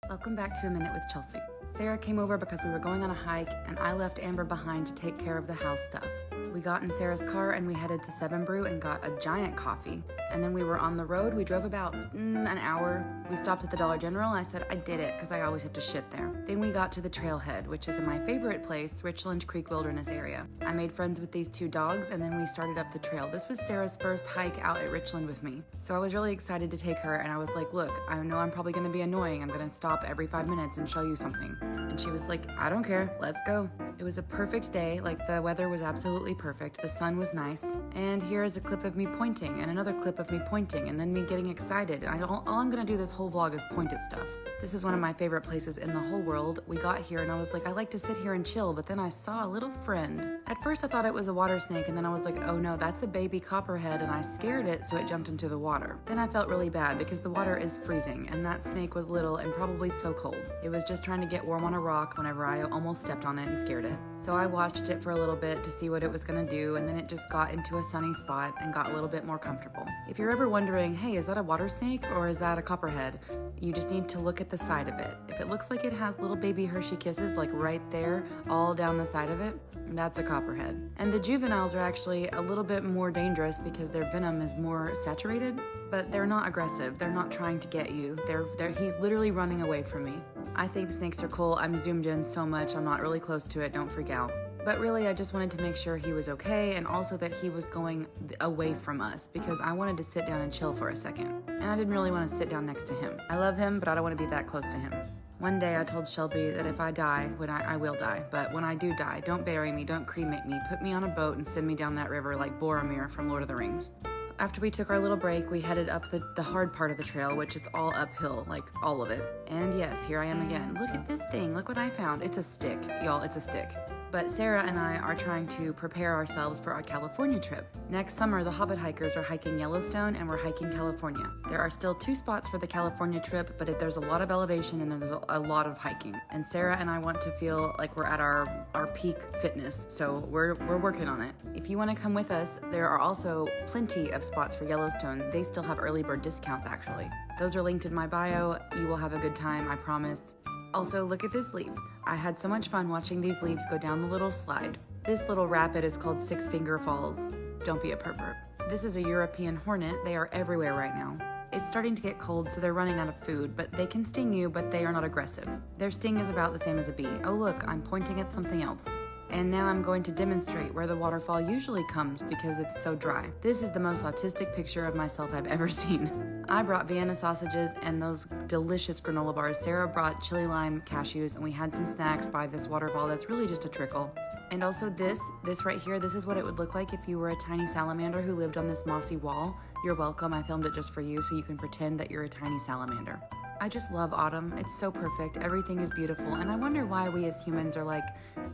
Welcome back to A Minute with Chelsea. Sarah came over because we were going on a hike and I left Amber behind to take care of the house stuff. We got in Sarah's car and we headed to 7 Brew and got a giant coffee. And then we were on the road. We drove about an hour. We stopped at the Dollar General and I said I did it because I always have to shit there. Then we got to the trailhead, which is in my favorite place, Richland Creek Wilderness area. I made friends with these 2 dogs and then we started up the trail. This was Sarah's first hike out at Richland with me. So I was really excited to take her and I was like, look, I know I'm probably going to be annoying. I'm going to stop every 5 minutes and show you something. And she was like, I don't care, let's go. It was a perfect day, like the weather was absolutely perfect, the sun was nice, and here is a clip of me pointing, and another clip of me pointing, and then me getting excited. All I'm gonna do this whole vlog is point at stuff. This is one of my favorite places in the whole world. We got here and I was like, I like to sit here and chill, but then I saw a little friend. At first I thought it was a water snake, and then I was like, oh no, that's a baby copperhead, and I scared it so it jumped into the water. Then I felt really bad because the water is freezing, and that snake was little and probably so cold. It was just trying to get warm on a rock whenever I almost stepped on it and scared it. So I watched it for a little bit to see what it was gonna do, and then it just got into a sunny spot and got a little bit more comfortable. If you're ever wondering, hey, is that a water snake or is that a copperhead? You just need to look at the side of it. If it looks like it has little baby Hershey kisses like right there, all down the side of it, that's a copperhead. And the juveniles are actually a little bit more dangerous because their venom is more saturated, but they're not aggressive. They're not trying to get you. He's literally running away from me. I think snakes are cool. I'm zoomed in so much. I'm not really close to it. Don't freak out. But really, I just wanted to make sure he was okay and also that he was going away from us because I wanted to sit down and chill for a second. And I didn't really want to sit down next to him. I love him, but I don't want to be that close to him. One day I told Shelby that if I die, I will die, but when I do die, don't bury me, don't cremate me, put me on a boat and send me down that river like Boromir from Lord of the Rings. After we took our little break, we headed up the hard part of the trail, which is all uphill, like all of it. And yes, here I am again. Look at this thing, look what I found. It's a stick, y'all, it's a stick. But Sarah and I are trying to prepare ourselves for our California trip. Next summer, the Hobbit hikers are hiking Yellowstone and we're hiking California. There are still 2 spots for the California trip, but there's a lot of elevation and there's a lot of hiking. And Sarah and I want to feel like we're at our peak fitness, so we're working on it. If you want to come with us, there are also plenty of spots for Yellowstone. They still have early bird discounts, actually. Those are linked in my bio. You will have a good time, I promise. Also, look at this leaf. I had so much fun watching these leaves go down the little slide. This little rapid is called 6 Finger Falls. Don't be a pervert. This is a European hornet. They are everywhere right now. It's starting to get cold, so they're running out of food, but they can sting you, but they are not aggressive. Their sting is about the same as a bee. Oh look, I'm pointing at something else. And now I'm going to demonstrate where the waterfall usually comes because it's so dry. This is the most autistic picture of myself I've ever seen. I brought Vienna sausages and those delicious granola bars. Sarah brought chili lime cashews, and we had some snacks by this waterfall that's really just a trickle. And also this right here, this is what it would look like if you were a tiny salamander who lived on this mossy wall. You're welcome, I filmed it just for you so you can pretend that you're a tiny salamander. I just love autumn. It's so perfect. Everything is beautiful. And I wonder why we as humans are like,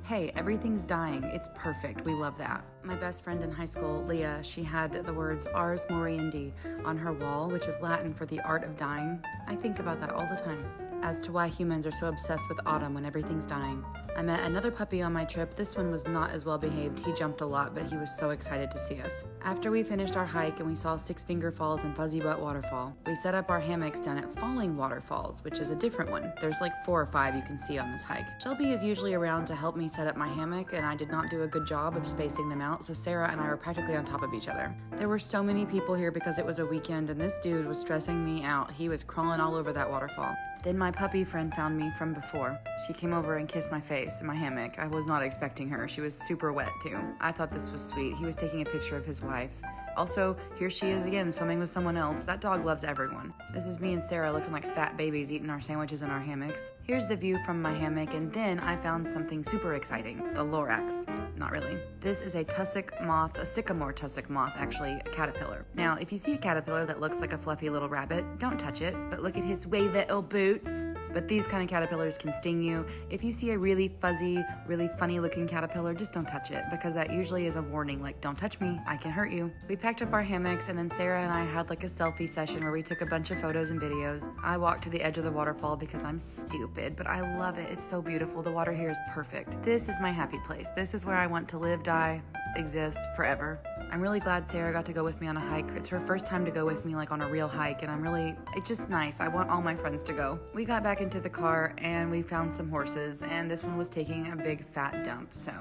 hey, everything's dying. It's perfect. We love that. My best friend in high school, Leah, she had the words Ars Moriendi on her wall, which is Latin for the art of dying. I think about that all the time as to why humans are so obsessed with autumn when everything's dying. I met another puppy on my trip. This one was not as well behaved. He jumped a lot, but he was so excited to see us. After we finished our hike and we saw 6 Finger Falls and Fuzzy Butt Waterfall, we set up our hammocks down at Falling Waterfalls, which is a different one. There's like 4 or 5 you can see on this hike. Shelby is usually around to help me set up my hammock, and I did not do a good job of spacing them out, so Sarah and I were practically on top of each other. There were so many people here because it was a weekend, and this dude was stressing me out. He was crawling all over that waterfall. Then my puppy friend found me from before. She came over and kissed my face in my hammock. I was not expecting her. She was super wet too. I thought this was sweet. He was taking a picture of his wife. Also, here she is again, swimming with someone else. That dog loves everyone. This is me and Sarah looking like fat babies eating our sandwiches in our hammocks. Here's the view from my hammock, and then I found something super exciting. The Lorax. Not really. This is a tussock moth, a sycamore tussock moth, actually, a caterpillar. Now, if you see a caterpillar that looks like a fluffy little rabbit, don't touch it, but look at his wee little boots. But these kind of caterpillars can sting you. If you see a really fuzzy, really funny looking caterpillar, just don't touch it, because that usually is a warning, like, don't touch me, I can hurt you. We packed up our hammocks, and then Sarah and I had like a selfie session where we took a bunch of photos and videos. I walked to the edge of the waterfall because I'm stupid, but I love it. It's so beautiful. The water here is perfect. This is my happy place. This is where I want to live, die, exist forever. I'm really glad Sarah got to go with me on a hike. It's her first time to go with me like on a real hike, and it's just nice. I want all my friends to go. We got back into the car and we found some horses, and this one was taking a big fat dump, so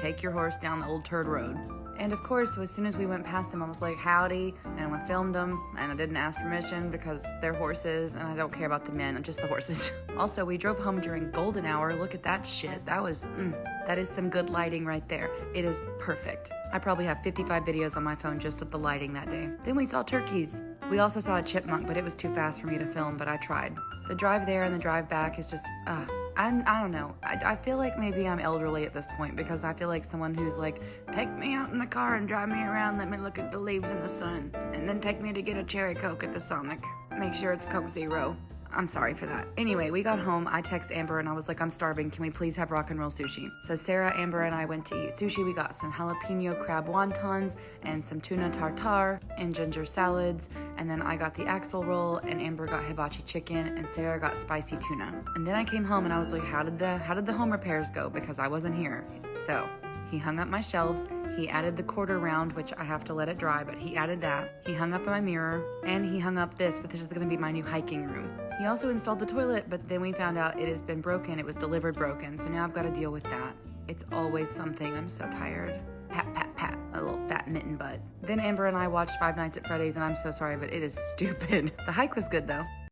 take your horse down the old turd road. And of course, as soon as we went past them, I was like, howdy, and we filmed them, and I didn't ask permission because they're horses, and I don't care about the men, just the horses. Also, we drove home during golden hour. Look at that shit. That is some good lighting right there. It is perfect. I probably have 55 videos on my phone just of the lighting that day. Then we saw turkeys. We also saw a chipmunk, but it was too fast for me to film, but I tried. The drive there and the drive back is just, I don't know. I feel like maybe I'm elderly at this point because I feel like someone who's like, take me out in the car and drive me around, let me look at the leaves in the sun, and then take me to get a cherry Coke at the Sonic. Make sure it's Coke Zero. I'm sorry for that. Anyway, we got home. I text Amber and I was like, I'm starving. Can we please have rock and roll sushi? So Sarah, Amber, and I went to eat sushi. We got some jalapeno crab wontons and some tuna tartare and ginger salads. And then I got the axle roll, and Amber got hibachi chicken, and Sarah got spicy tuna. And then I came home and I was like, how did the home repairs go? Because I wasn't here. So he hung up my shelves. He added the quarter round, which I have to let it dry, but he added that. He hung up my mirror, and he hung up this, but this is going to be my new hiking room. He also installed the toilet, but then we found out it has been broken. It was delivered broken, so now I've got to deal with that. It's always something. I'm so tired. Pat, pat, pat, a little fat mitten butt. Then Amber and I watched Five Nights at Freddy's, and I'm so sorry, but it is stupid. The hike was good, though.